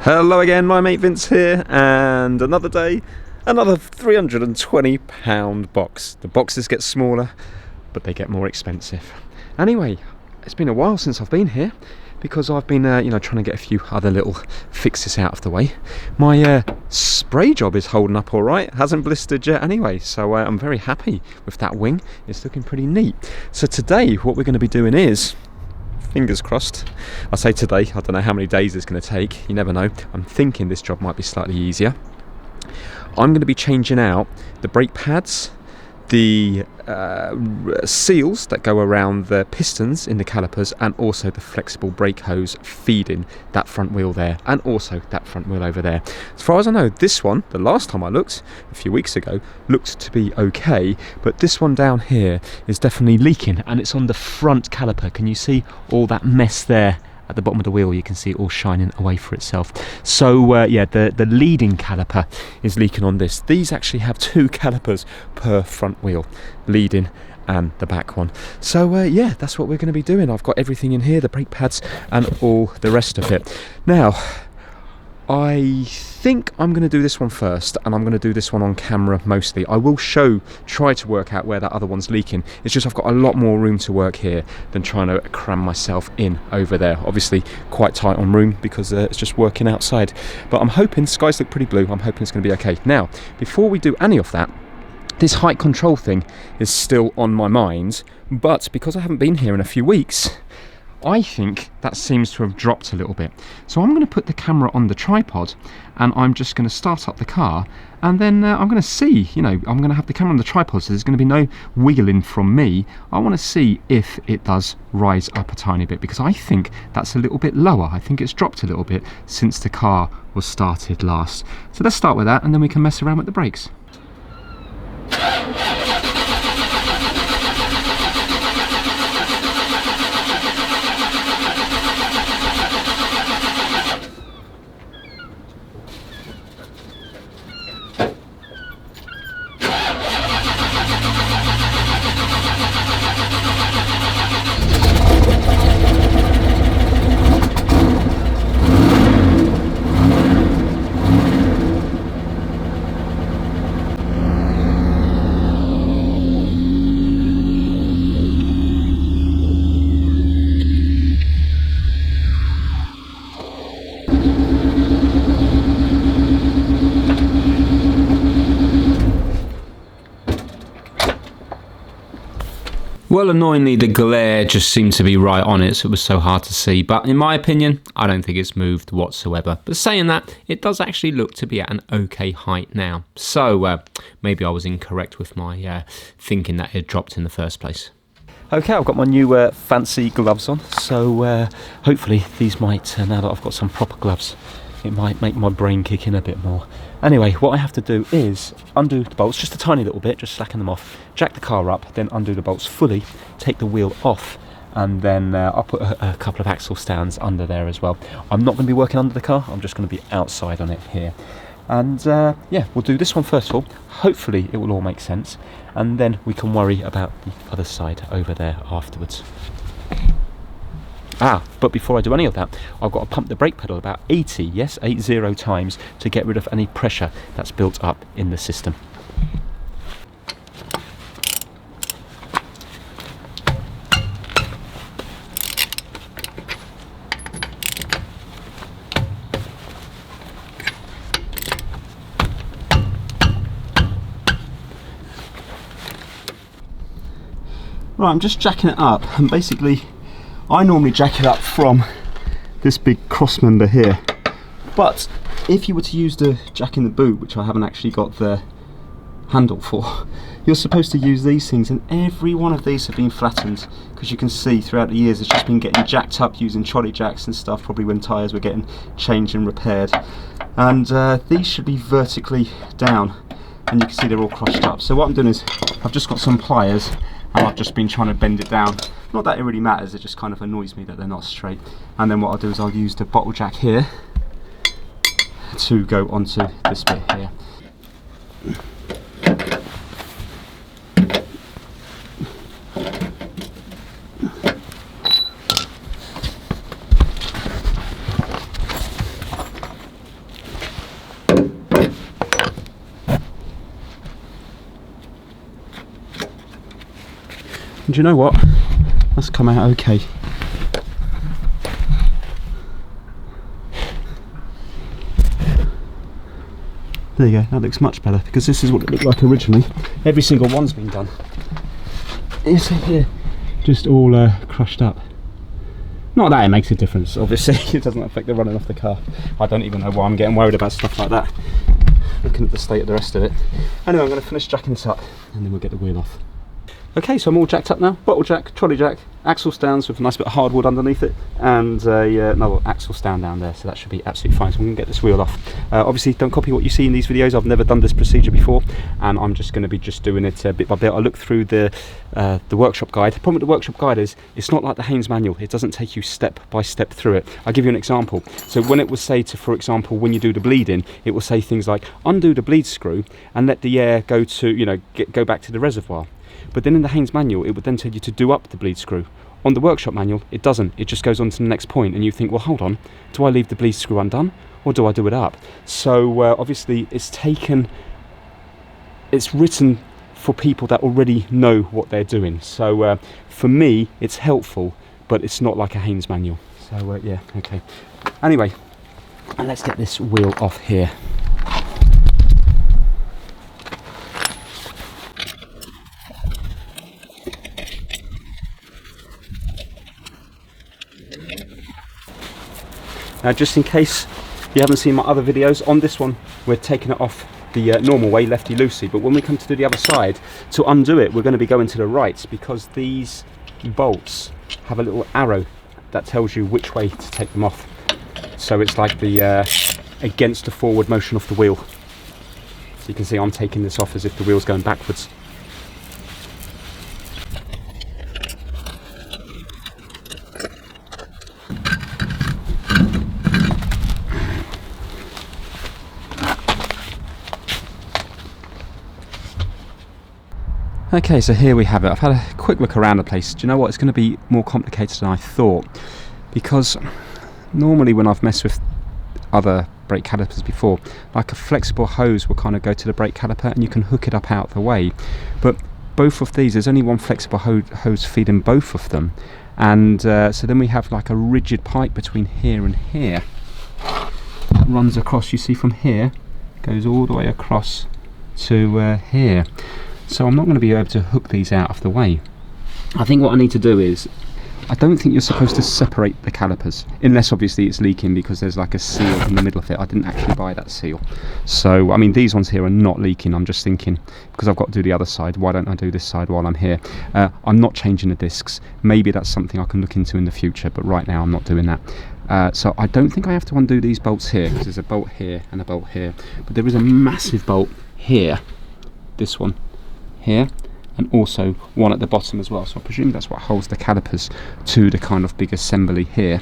Hello again, my mate Vince here, and another day, another £320 box. The boxes get smaller, but they get more expensive. Anyway, it's been a while since I've been here, because I've been, trying to get a few other little fixes out of the way. My spray job is holding up all right, hasn't blistered yet anyway, so I'm very happy with that wing. It's looking pretty neat. So today, what we're going to be doing is, fingers crossed, I say today, I don't know how many days it's going to take, you never know. I'm thinking this job might be slightly easier. I'm going to be changing out the brake pads, the seals that go around the pistons in the calipers, and also the flexible brake hose feeding that front wheel there, and also that front wheel over there. As far as I know, this one, the last time I looked, a few weeks ago, looked to be okay, but this one down here is definitely leaking, and it's on the front caliper. Can you see all that mess there? At the bottom of the wheel, you can see it all shining away for itself. So yeah, the leading caliper is leaking on this. These actually have 2 calipers per front wheel, leading and the back one. So yeah, that's what we're going to be doing. I've got everything in here, the brake pads and all the rest of it. Now, I think I'm going to do this one first, and I'm going to do this one on camera mostly. I will try to work out where that other one's leaking. It's just I've got a lot more room to work here than trying to cram myself in over there. Obviously quite tight on room because it's just working outside. But I'm hoping, skies look pretty blue, I'm hoping it's going to be okay. Now, before we do any of that, this height control thing is still on my mind, but because I haven't been here in a few weeks, I think that seems to have dropped a little bit. So I'm going to put the camera on the tripod, and I'm just going to start up the car, and then I'm going to see, I'm going to have the camera on the tripod, so there's going to be no wiggling from me. I want to see if it does rise up a tiny bit, because I think that's a little bit lower. I think it's dropped a little bit since the car was started last. So let's start with that, and then we can mess around with the brakes. Well, annoyingly, the glare just seemed to be right on it, so it was so hard to see. But in my opinion, I don't think it's moved whatsoever. But saying that, it does actually look to be at an okay height now. So maybe I was incorrect with my thinking that it dropped in the first place. Okay, I've got my new fancy gloves on, so hopefully these might, now that I've got some proper gloves, it might make my brain kick in a bit more. Anyway, what I have to do is undo the bolts just a tiny little bit, just slacken them off, jack the car up, then undo the bolts fully, take the wheel off, and then I'll put a couple of axle stands under there as well. I'm not going to be working under the car, I'm just going to be outside on it here. And yeah, we'll do this one first of all. Hopefully it will all make sense, and then we can worry about the other side over there afterwards. But before I do any of that, I've got to pump the brake pedal about 80 times to get rid of any pressure that's built up in the system. Right, I'm just jacking it up, and basically I normally jack it up from this big cross member here, but if you were to use the jack in the boot, which I haven't actually got the handle for, you're supposed to use these things, and every one of these have been flattened, because you can see throughout the years it's just been getting jacked up using trolley jacks and stuff, probably when tyres were getting changed and repaired. And these should be vertically down, and you can see they're all crushed up. So what I'm doing is I've just got some pliers, and I've just been trying to bend it down. Not that it really matters, it just kind of annoys me that they're not straight. And then what I'll do is I'll use the bottle jack here to go onto this bit here. And do you know what? That's come out okay. There you go, that looks much better, because this is what it looked like originally. Every single one's been done. You see here, just all crushed up. Not that it makes a difference, obviously. It doesn't affect the running off the car. I don't even know why I'm getting worried about stuff like that, looking at the state of the rest of it. Anyway, I'm going to finish jacking this up and then we'll get the wheel off. Okay, so I'm all jacked up now. Bottle jack, trolley jack, axle stands with a nice bit of hardwood underneath it, and another axle stand down there, so that should be absolutely fine. So I'm going to get this wheel off. Obviously, don't copy what you see in these videos. I've never done this procedure before, and I'm just going to be doing it bit by bit. I looked through the workshop guide. The problem with the workshop guide is it's not like the Haynes manual. It doesn't take you step by step through it. I'll give you an example. So when it will say to, for example, when you do the bleeding, it will say things like undo the bleed screw and let the air go to, go back to the reservoir. But then in the Haynes manual, it would then tell you to do up the bleed screw. On the workshop manual, it doesn't. It just goes on to the next point, and you think, well, hold on, do I leave the bleed screw undone, or do I do it up? So obviously, it's written for people that already know what they're doing. So for me, it's helpful, but it's not like a Haynes manual. So yeah, okay. Anyway, and let's get this wheel off here. Now, just in case you haven't seen my other videos, on this one we're taking it off the normal way, lefty-loosey, but when we come to do the other side, to undo it, we're going to be going to the right, because these bolts have a little arrow that tells you which way to take them off. So it's like the against the forward motion of the wheel. So you can see I'm taking this off as if the wheel's going backwards. Okay, so here we have it. I've had a quick look around the place. Do you know what? It's going to be more complicated than I thought, because normally when I've messed with other brake calipers before, like a flexible hose will kind of go to the brake caliper and you can hook it up out of the way. But both of these, there's only one flexible hose feeding both of them, and so then we have like a rigid pipe between here and here that runs across. You see from here, goes all the way across to here. So I'm not going to be able to hook these out of the way. I think what I need to do is, I don't think you're supposed to separate the calipers, unless obviously it's leaking because there's like a seal in the middle of it. I didn't actually buy that seal. So, I mean, these ones here are not leaking. I'm just thinking, because I've got to do the other side, why don't I do this side while I'm here? I'm not changing the discs. Maybe that's something I can look into in the future, but right now I'm not doing that. So I don't think I have to undo these bolts here, because there's a bolt here and a bolt here. But there is a massive bolt here, this one here, and also one at the bottom as well, so I presume that's what holds the calipers to the kind of big assembly here.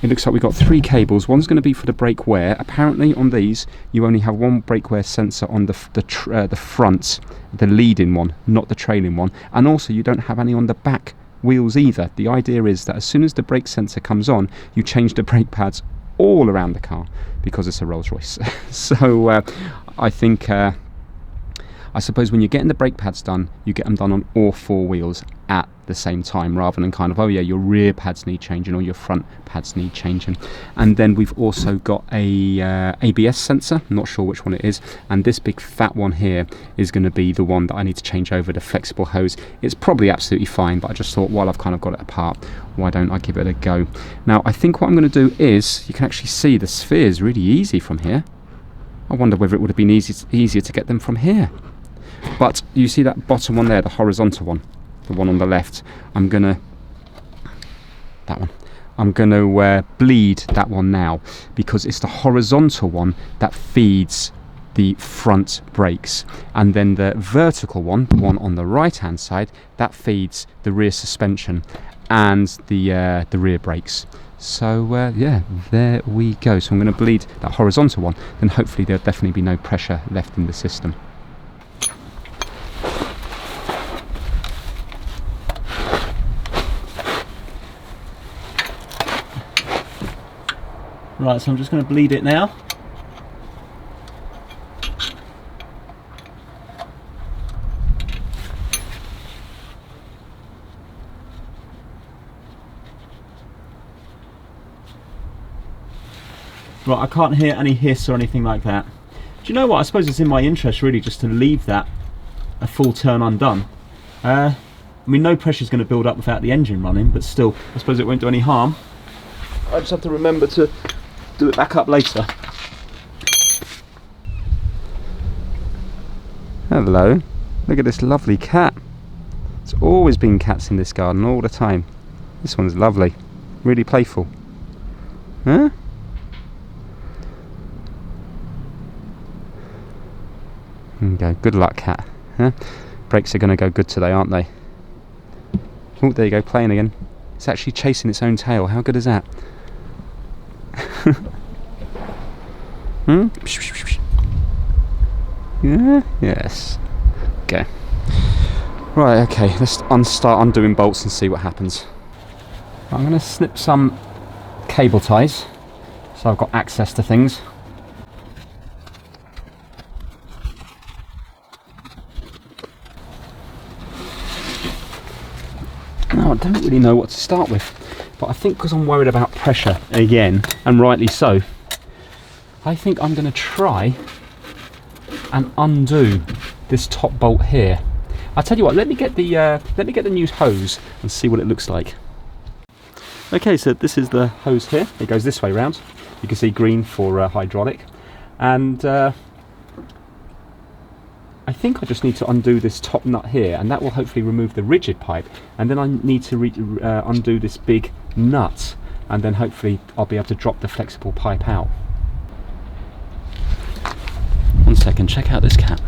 It looks like we've got 3 cables. One's going to be for the brake wear. Apparently on these you only have one brake wear sensor on the front, the leading one, not the trailing one, and also you don't have any on the back wheels either. The idea is that as soon as the brake sensor comes on, you change the brake pads all around the car, because it's a Rolls Royce. So I think I suppose when you're getting the brake pads done, you get them done on all 4 wheels at the same time, rather than kind of, oh yeah, your rear pads need changing or your front pads need changing. And then we've also got a ABS sensor, I'm not sure which one it is, and this big fat one here is going to be the one that I need to change over, the flexible hose. It's probably absolutely fine, but I just thought, while I've kind of got it apart, why don't I give it a go? Now I think what I'm going to do is, you can actually see the sphere is really easy from here. I wonder whether it would have been easier to get them from here. But you see that bottom one there, the horizontal one, the one on the left, I'm gonna bleed that one now, because it's the horizontal one that feeds the front brakes, and then the vertical one, the one on the right hand side, that feeds the rear suspension and the rear brakes. So yeah, there we go. So I'm going to bleed that horizontal one, then hopefully there'll definitely be no pressure left in the system. Right, so I'm just going to bleed it now. Right, I can't hear any hiss or anything like that. Do you know what? I suppose it's in my interest really just to leave that a full turn undone. I mean, no pressure is going to build up without the engine running, but still, I suppose it won't do any harm. I just have to remember to do it back up later. Hello, look at this lovely cat. There's always been cats in this garden all the time. This one's lovely, really playful. Huh? There you go, good luck, cat. Huh? Brakes are going to go good today, aren't they? Oh, there you go, playing again. It's actually chasing its own tail. How good is that? Hmm? Yeah? Yes. Okay. Right, okay, let's start undoing bolts and see what happens. I'm going to snip some cable ties so I've got access to things. Now, I don't really know what to start with, but I think because I'm worried about pressure again, and rightly so, I think I'm going to try and undo this top bolt here. I'll tell you what, let me get the new hose and see what it looks like. Okay, so this is the hose here. It goes this way round. You can see green for hydraulic, and I think I just need to undo this top nut here, and that will hopefully remove the rigid pipe, and then I need to undo this big nut, and then hopefully I'll be able to drop the flexible pipe out. 1 second, check out this cat.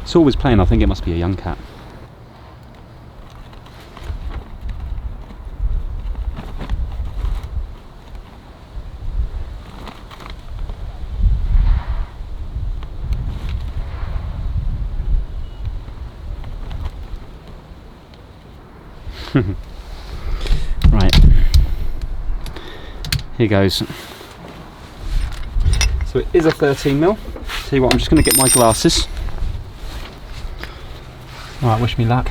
It's always playing. I think it must be a young cat. Right, here goes. So it is a 13mm. Tell you what, I'm just going to get my glasses. Alright, wish me luck.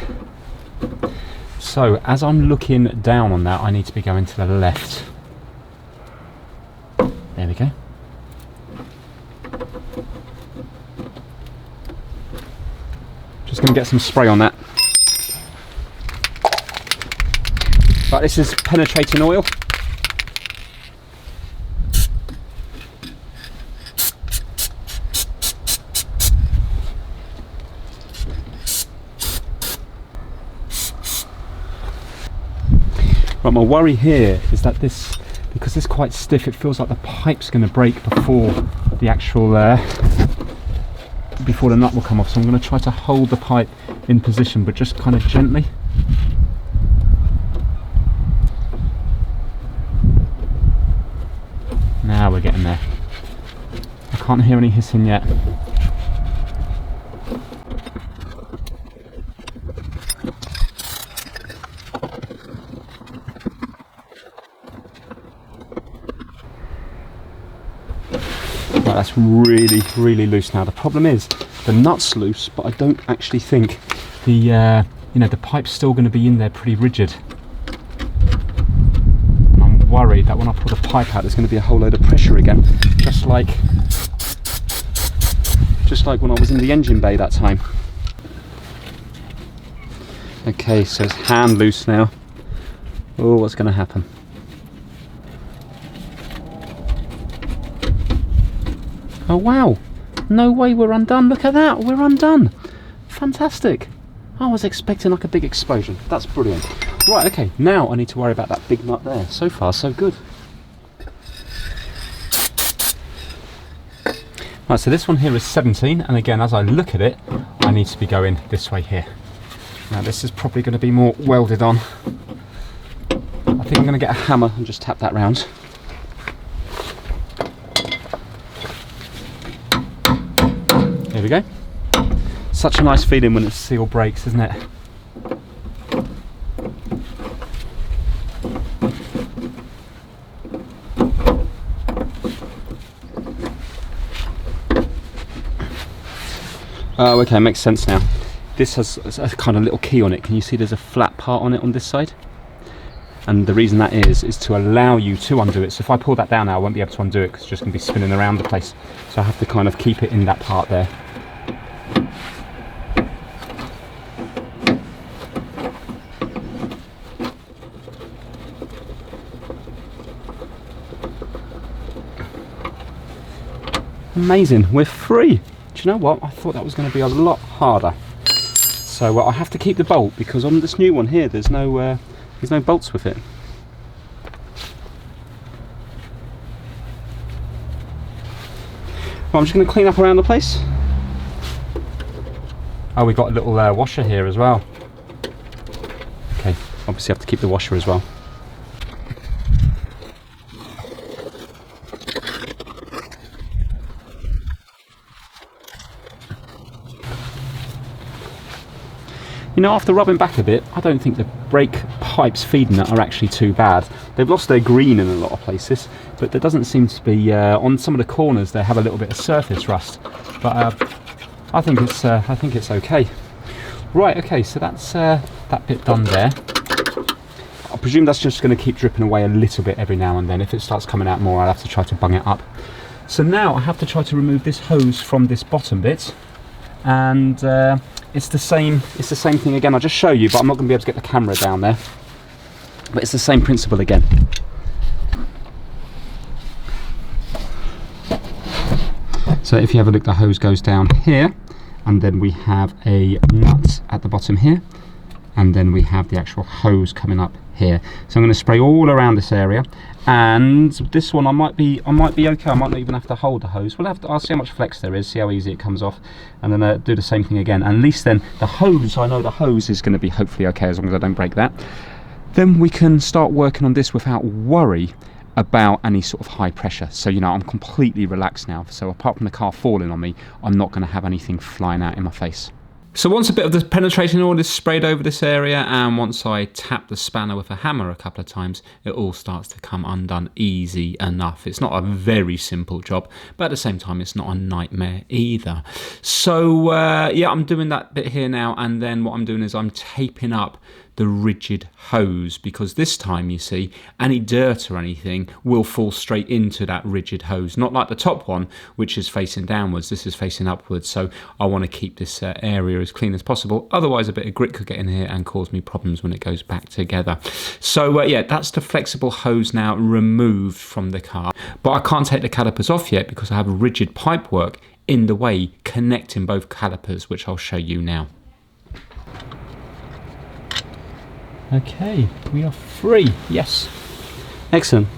So as I'm looking down on that, I need to be going to the left. There we go. Just going to get some spray on that. Right, this is penetrating oil. Right, my worry here is that this, because it's quite stiff, it feels like the pipe's going to break before the actual, before the nut will come off. So I'm going to try to hold the pipe in position, but just kind of gently. Now we're getting there. I can't hear any hissing yet. Right, that's really, really loose now. The problem is the nut's loose, but I don't actually think the you know, the pipe's still going to be in there pretty rigid. And I'm worried that when I pull the pipe out, there's going to be a whole load of pressure again, just like when I was in the engine bay that time. Okay, so it's hand loose now. Oh, what's going to happen? Oh wow, no way, we're undone. Look at that, we're undone. Fantastic. I was expecting like a big explosion. That's brilliant. Right, okay, now I need to worry about that big nut there. So far, so good. Right, so this one here is 17, and again, as I look at it, I need to be going this way here. Now this is probably going to be more welded on. I think I'm going to get a hammer and just tap that round. There we go. Such a nice feeling when it's seal brakes, isn't it? Oh, okay, makes sense now. This has a kind of little key on it. Can you see there's a flat part on it on this side? and the reason that is to allow you to undo it. So if I pull that down now, I won't be able to undo it because it's just going to be spinning around the place. So I have to kind of keep it in that part there. Amazing, we're free. Do you know what? I thought that was going to be a lot harder. So I have to keep the bolt because on this new one here, there's no bolts with it. Well, I'm just going to clean up around the place. Oh, we've got a little washer here as well. Okay, obviously have to keep the washer as well. You know, after rubbing back a bit, I don't think the brake pipes feeding it are actually too bad. They've lost their green in a lot of places, but there doesn't seem to be, on some of the corners they have a little bit of surface rust. But I think it's okay. Right, okay, so that's that bit done there. I presume that's just going to keep dripping away a little bit every now and then. If it starts coming out more, I'll have to try to bung it up. So now I have to try to remove this hose from this bottom bit, and it's the same thing again. I'll just show you, but I'm not going to be able to get the camera down there. But it's the same principle again. So if you have a look, the hose goes down here, and then we have a nut at the bottom here, and then we have the actual hose coming up here. So I'm going to spray all around this area, and this one I might be okay. I might not even have to hold the hose. I'll see how much flex there is, see how easy it comes off, and then do the same thing again. And at least then the hose, I know the hose is going to be hopefully okay as long as I don't break that. Then we can start working on this without worry about any sort of high pressure. So, you know, I'm completely relaxed now. So apart from the car falling on me, I'm not going to have anything flying out in my face. So once a bit of the penetrating oil is sprayed over this area, and once I tap the spanner with a hammer a couple of times, it all starts to come undone easy enough. It's not a very simple job, but at the same time it's not a nightmare either. So yeah, I'm doing that bit here now, and then what I'm doing is I'm taping up the rigid hose, because this time, you see, any dirt or anything will fall straight into that rigid hose, not like the top one, which is facing downwards. This is facing upwards, so I want to keep this area as clean as possible. Otherwise a bit of grit could get in here and cause me problems when it goes back together. So yeah, that's the flexible hose now removed from the car, but I can't take the calipers off yet because I have a rigid pipework in the way connecting both calipers, which I'll show you now. Okay, we are free. Yes, excellent.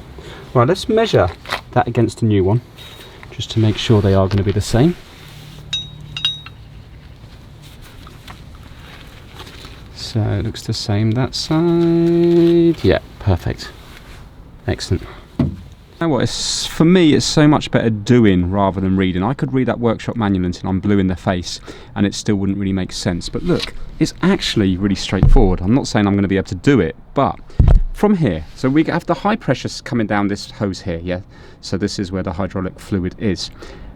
Right, let's measure that against the new one, just to make sure they are going to be the same. So it looks the same that side. Yeah, perfect. Excellent. You know what, for me it's so much better doing rather than reading. I could read that workshop manual until I'm blue in the face and it still wouldn't really make sense. But look, it's actually really straightforward. I'm not saying I'm going to be able to do it, but from here, so we have the high pressure coming down this hose here, yeah? So this is where the hydraulic fluid is.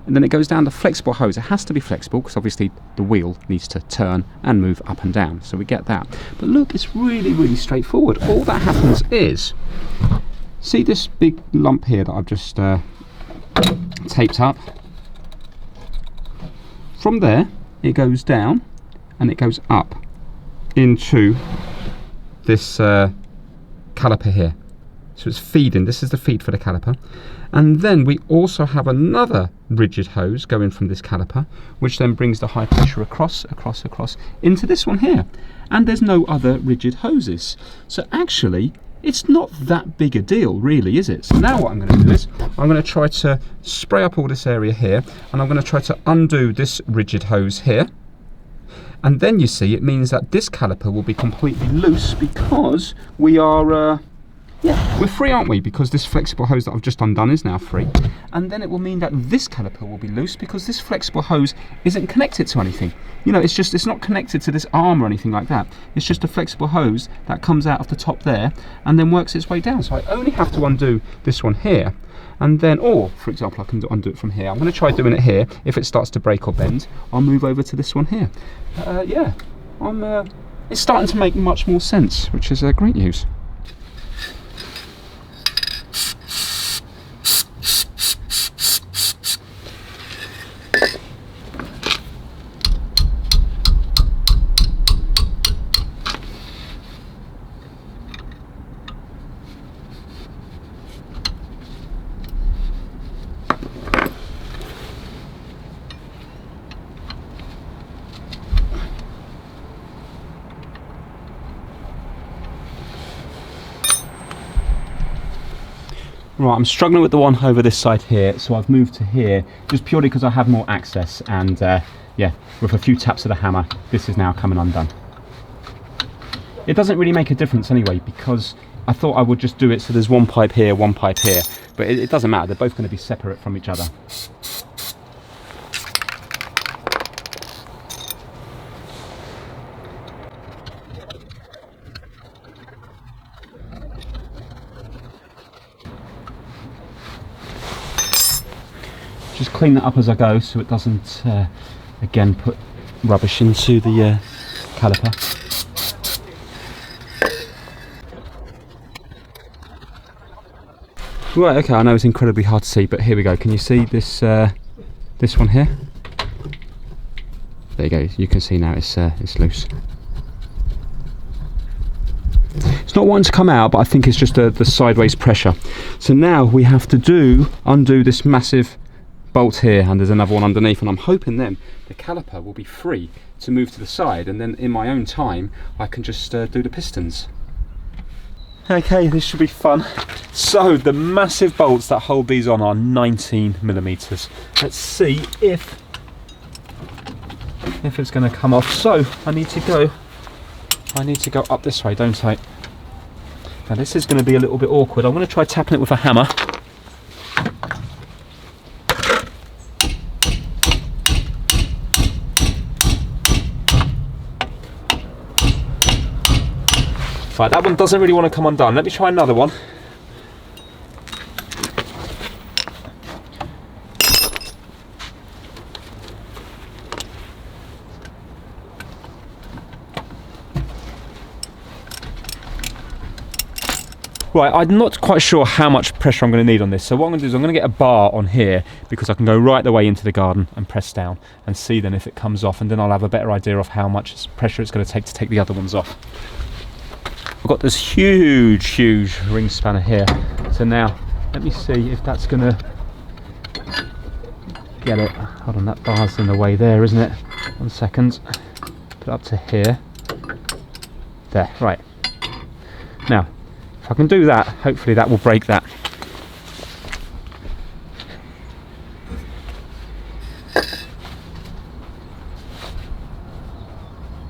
And then it goes down the flexible hose. It has to be flexible because obviously the wheel needs to turn and move up and down. So we get that. But look, it's really, really straightforward. All that happens is, see this big lump here that I've just taped up? From there, it goes down and it goes up into this caliper here. So it's feeding, this is the feed for the caliper. And then we also have another rigid hose going from this caliper, which then brings the high pressure across into this one here. And there's no other rigid hoses. So actually, it's not that big a deal, really, is it? So now what I'm going to do is, I'm going to try to spray up all this area here, and I'm going to try to undo this rigid hose here. And then you see, it means that this caliper will be completely loose because we are, yeah, we're free, aren't we? Because this flexible hose that I've just undone is now free. And then it will mean that this caliper will be loose because this flexible hose isn't connected to anything. You know, it's not connected to this arm or anything like that. It's just a flexible hose that comes out of the top there and then works its way down. So I only have to undo this one here. And then, or for example, I can undo it from here. I'm going to try doing it here. If it starts to break or bend, I'll move over to this one here. Yeah, it's starting to make much more sense, which is great news. Right, I'm struggling with the one over this side here, so I've moved to here, just purely because I have more access, and yeah, with a few taps of the hammer, this is now coming undone. It doesn't really make a difference anyway, because I thought I would just do it so there's one pipe here, but it doesn't matter, they're both going to be separate from each other. Just clean that up as I go so it doesn't again put rubbish into the caliper. Right, okay, I know it's incredibly hard to see, but here we go. Can you see this this one here? There you go, you can see now it's loose. It's not wanting to come out, but I think it's just the sideways pressure. So now we have to undo this massive bolt here, and there's another one underneath, and I'm hoping then the caliper will be free to move to the side, and then in my own time I can just do the pistons. Okay, this should be fun. So the massive bolts that hold these on are 19mm. Let's see if it's going to come off. So I need to go up this way, don't I? Now this is going to be a little bit awkward. I'm going to try tapping it with a hammer. Right, that one doesn't really want to come undone. Let me try another one. Right, I'm not quite sure how much pressure I'm going to need on this. So what I'm going to do is I'm going to get a bar on here, because I can go right the way into the garden and press down and see then if it comes off, and then I'll have a better idea of how much pressure it's going to take the other ones off. I've got this huge ring spanner here, so now let me see if that's going to get it. Hold on, that bar's in the way there, isn't it? 1 second. Put it up to here. There, right. Now, if I can do that, hopefully that will break that.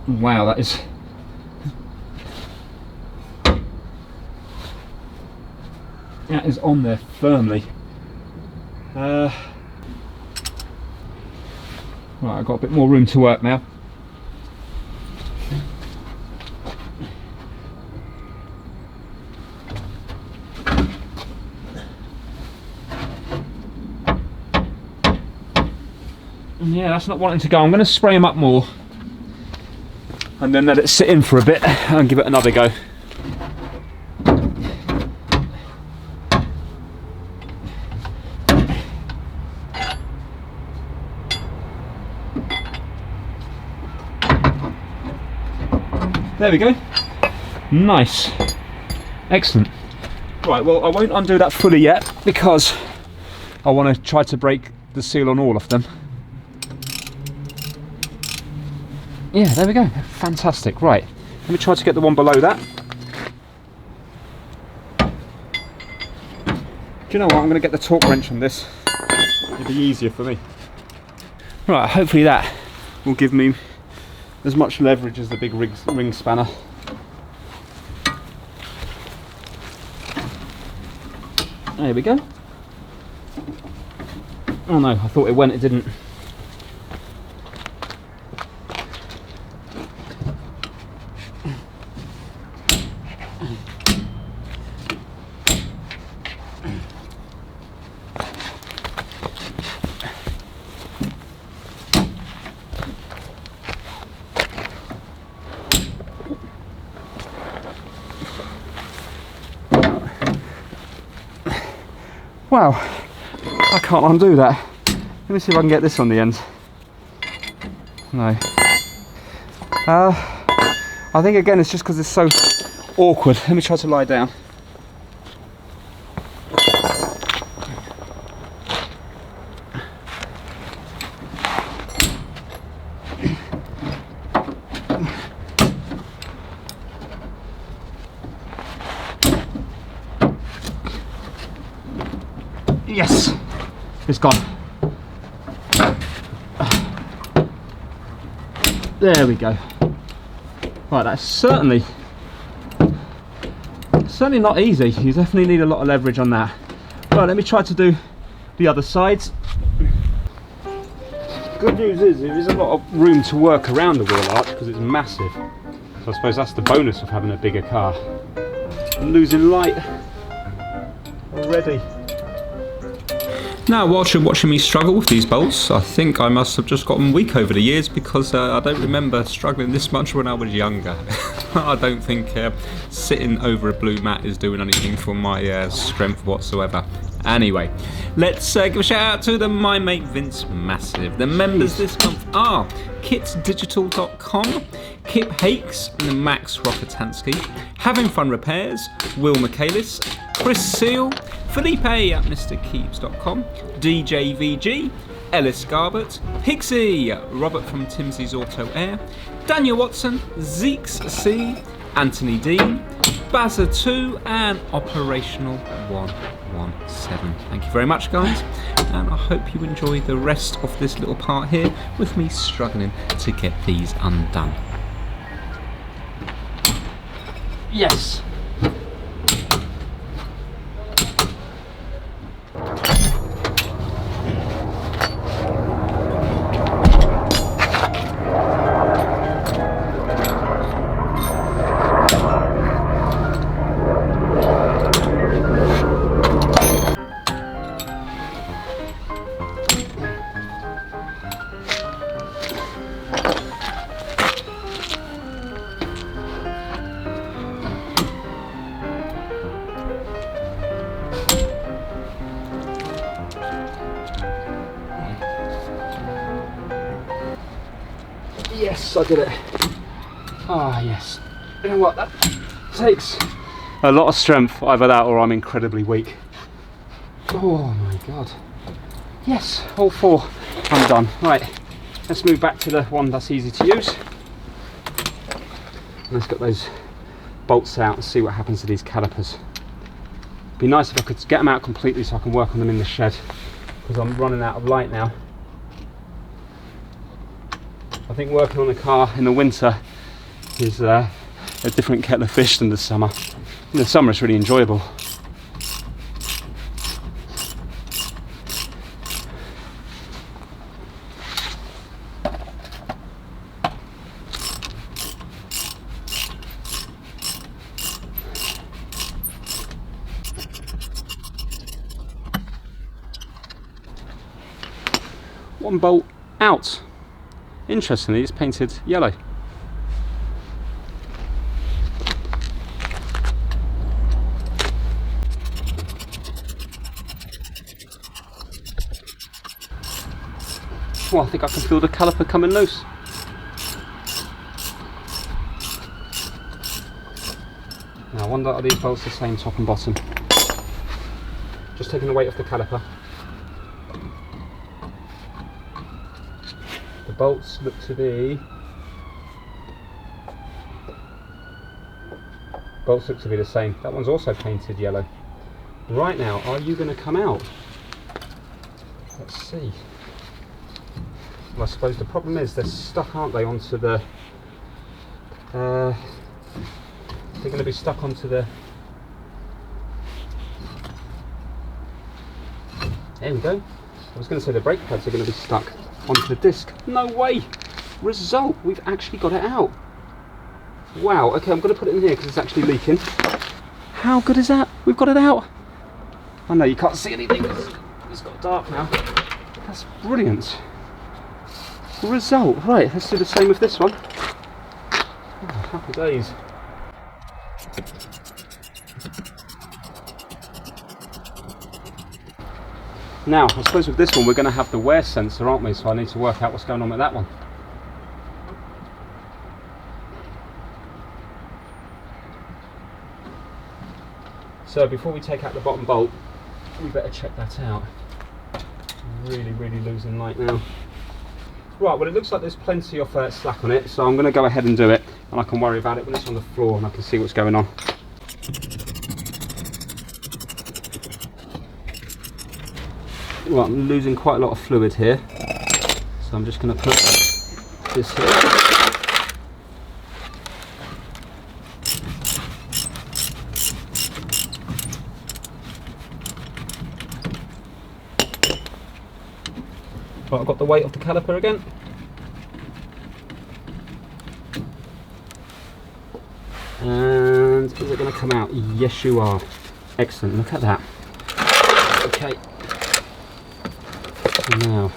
Wow, that is... that is on there firmly. Right, I've got a bit more room to work now. And yeah, that's not wanting to go. I'm going to spray them up more and then let it sit in for a bit and give it another go. There we go. Nice. Excellent. Right, well, I won't undo that fully yet because I want to try to break the seal on all of them. Yeah, there we go. Fantastic. Right, let me try to get the one below that. Do you know what? I'm going to get the torque wrench on this. It'll be easier for me. Right, hopefully that will give me as much leverage as the big ring spanner. There we go. Oh no, I thought it went, it didn't. Wow, I can't undo that. Let me see if I can get this on the end. No. I think again it's just because it's so awkward. Let me try to lie down. Yes, it's gone. There we go. Right, that's certainly not easy. You definitely need a lot of leverage on that. Right, let me try to do the other sides. Good news is there is a lot of room to work around the wheel arch because it's massive. So I suppose that's the bonus of having a bigger car. I'm losing light already. Now, whilst you're watching me struggle with these bolts, I think I must have just gotten weak over the years because I don't remember struggling this much when I was younger. I don't think sitting over a blue mat is doing anything for my strength whatsoever. Anyway, let's give a shout out to the My Mate Vince Massive. The members this month are kitsdigital.com, Kip Hakes, Max Rokotansky, Having Fun Repairs, Will Michaelis, Chris Seal, Felipe at MrKeeps.com, DJVG, Ellis Garbett, Pixie, Robert from Timsey's Auto Air, Daniel Watson, Zeeks C, Anthony Dean, Bazza2 and Operational 117. Thank you very much, guys, and I hope you enjoy the rest of this little part here with me struggling to get these undone. Yes. Yes, I did it. Ah, yes. You know what, that takes a lot of strength, either that or I'm incredibly weak. Oh my god. Yes, all four, I'm done. Right, let's move back to the one that's easy to use. Let's get those bolts out and see what happens to these calipers. It'd be nice if I could get them out completely so I can work on them in the shed, because I'm running out of light now. I think working on a car in the winter is a different kettle of fish than the summer. In the summer it's really enjoyable. One bolt out. Interestingly, it's painted yellow. Well, I think I can feel the caliper coming loose. Now, I wonder, are these bolts the same top and bottom? Just taking the weight off the caliper. The bolts look to be the same. That one's also painted yellow. Right now, are you going to come out? Let's see. Well, I suppose the problem is they're stuck, aren't they, onto the they're going to be stuck onto the, there we go. I was going to say the brake pads are going to be stuck onto the disc. No way! Result, we've actually got it out. Wow, okay, I'm going to put it in here because it's actually leaking. How good is that? We've got it out. I know you can't see anything because it's got dark now. That's brilliant. Result. Right, let's do the same with this one. Oh, happy days. Now, I suppose with this one we're going to have the wear sensor, aren't we? So I need to work out what's going on with that one. So before we take out the bottom bolt, we better check that out. Really losing light now. Right, well it looks like there's plenty of slack on it, so I'm going to go ahead and do it, and I can worry about it when it's on the floor and I can see what's going on. Well, I'm losing quite a lot of fluid here, so I'm just going to put this here. Right, I've got the weight of the caliper again. And is it going to come out? Yes, you are. Excellent, look at that. Okay. So now,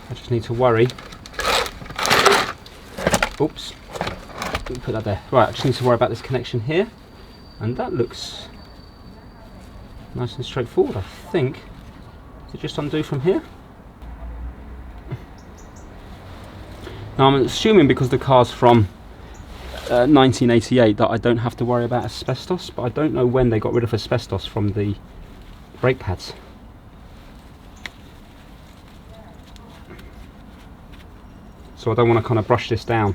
I just need to worry. Oops. Let me put that there. Right, I just need to worry about this connection here. And that looks nice and straightforward, I think. Does it just undo from here? Now I'm assuming because the car's from 1988 that I don't have to worry about asbestos, but I don't know when they got rid of asbestos from the brake pads. So I don't want to kind of brush this down.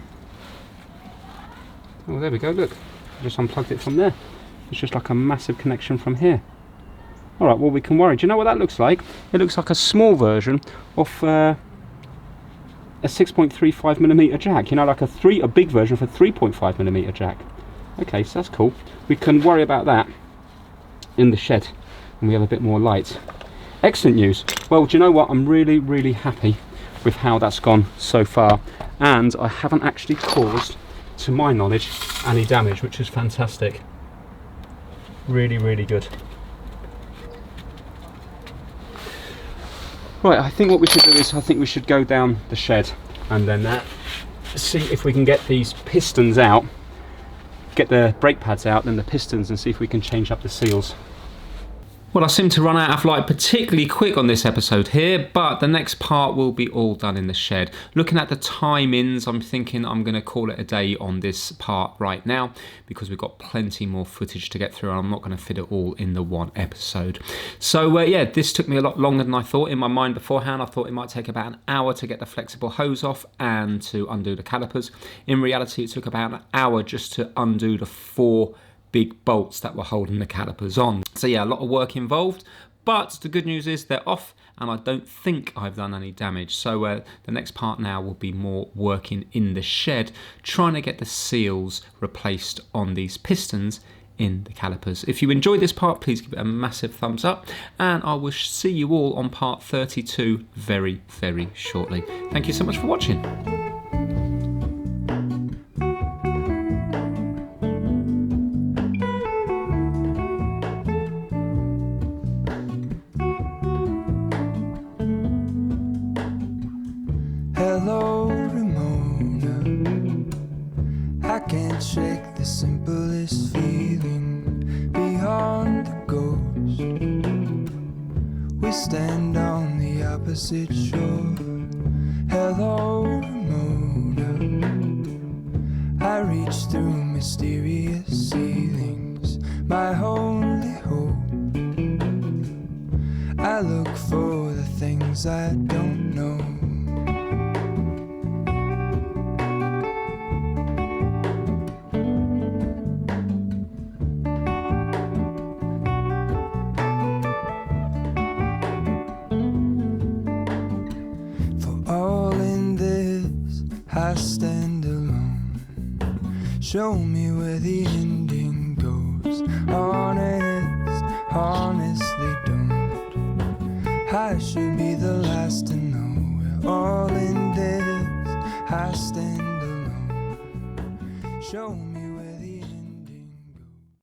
Oh, there we go, look. I just unplugged it from there. It's just like a massive connection from here. Alright, well we can worry. Do you know what that looks like? It looks like a small version of a 6.35mm jack. You know, like a big version of a 3.5mm jack. Okay, so that's cool. We can worry about that in the shed when we have a bit more light. Excellent news. Well, do you know what? I'm really, really happy with how that's gone so far, and I haven't actually caused, to my knowledge, any damage, which is fantastic. Really, really good. Right, I think what we should do is, I think we should go down the shed and then see if we can get these pistons out, get the brake pads out, then the pistons, and see if we can change up the seals. Well, I seem to run out of light particularly quick on this episode here, but the next part will be all done in the shed. Looking at the time-ins, I'm thinking I'm going to call it a day on this part right now, because we've got plenty more footage to get through and I'm not going to fit it all in the one episode. So yeah, this took me a lot longer than I thought. In my mind beforehand, I thought it might take about an hour to get the flexible hose off and to undo the calipers. In reality, it took about an hour just to undo the 4 big bolts that were holding the calipers on. So yeah, a lot of work involved, but the good news is they're off and I don't think I've done any damage. So the next part now will be more working in the shed, trying to get the seals replaced on these pistons in the calipers. If you enjoyed this part, please give it a massive thumbs up, and I will see you all on part 32 very, very shortly. Thank you so much for watching. Hello, Ramona. I can't shake the simplest feeling beyond the ghost. We stand on the opposite shore. Hello, Ramona. I reach through mysterious ceilings, my only hope. I look for the things I don't know. I stand alone. Show me where the ending goes. Honest, honestly don't. I should be the last to know. We're all in this. I stand alone. Show me